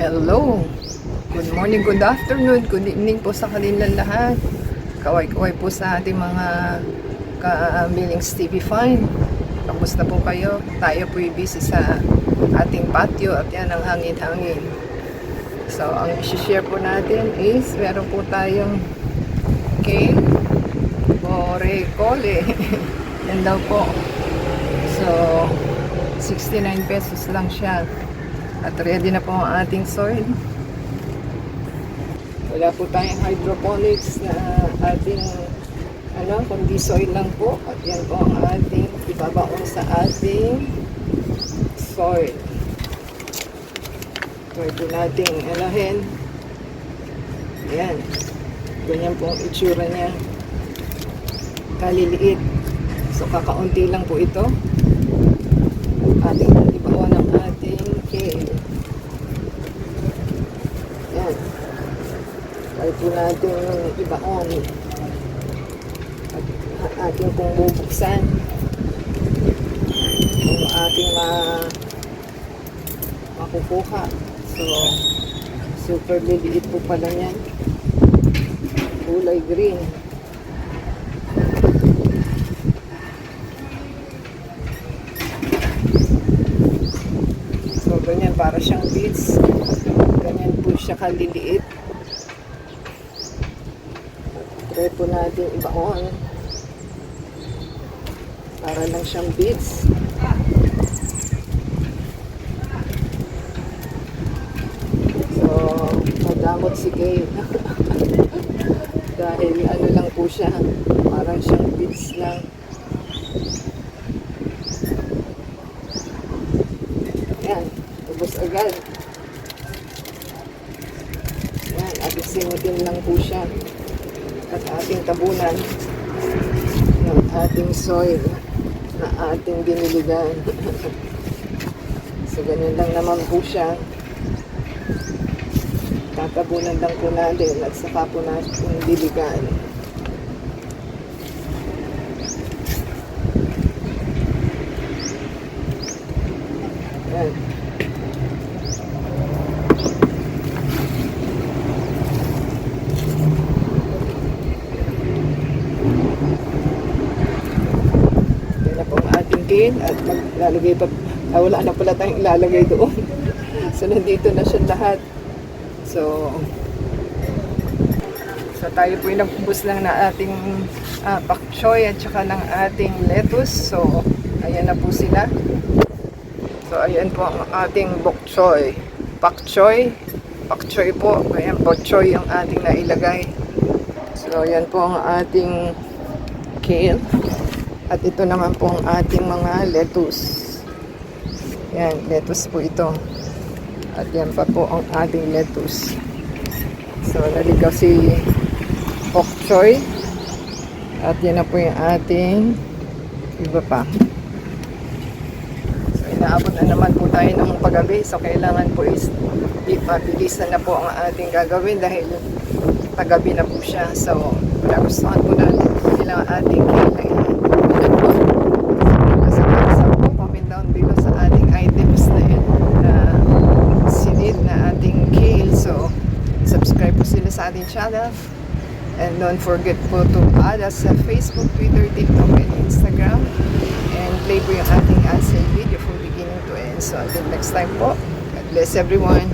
Hello! Good morning, good afternoon, good evening po sa kanilang lahat. Kaway-kaway po sa ating mga ka-Billings TV fan. Kamusta po kayo? Tayo po busy sa ating patio at yan ang hangin-hangin. So, ang isi-share po natin is meron po tayong cake Borecole. Yan daw po. So, 69 pesos lang siya. At ready na po ang ating soil. Wala po tayong hydroponics na ating kundi soil lang po. At yan po ang ating ibabaon sa ating soil. Pwede po nating alahin. Ayan. Ganyan po ang itsura niya. Kaliliit. So kakaunti lang po ito. Ating ibabaon ng ating kale. Ayan. Pwede po natin ibaon. At ating pong bubuksan. Kung ating makukuha. So, super liliit po pala yan. Kulay green. So, ganyan para siyang beads. Ganyan po siya kaliliit. Try po natin ibaon. Para lang siyang beads. So, madamot si Kay. Dahil lang po siya. Parang siyang beads lang. Yan. Ubus agad. Yan. Ating simutin lang po siya. At ating tabunan ng ating soil na ating diniligan. So, ganyan lang naman po siya. Tatabunan lang po natin at saka po natin diligan. Yan. Yan na po ang ating kale at maglalagay pa. Wala na pala tayong ilalagay doon. So, nandito na siya lahat. So tayo po yung nagpubos lang na ating pak choy at saka ng ating lettuce. So, ayan na po sila. So, ayan po ang ating bok choy. Pak choy po. Ayan, bok choy yung ating nailagay. So, ayan po ang ating kale. At ito naman po ang ating mga lettuce. Ayan, lettuce po ito. At yan pa po ang ating lettuce. So, naligaw si bok choy. At yan na po yung ating iba pa. So, inaabot na naman po tayo ng paggabi. So, kailangan po is mabilisan na po ang ating gagawin dahil paggabi na po siya. So, nagustuhan po natin ang ating kailangan. Comment down below sa ating items na yun na sinid na ating kale. So, subscribe po sila sa ating channel. And don't forget po to add us sa Facebook, Twitter, TikTok, and Instagram. And play po yung ating answer video from beginning to end. So, until next time po. God bless everyone.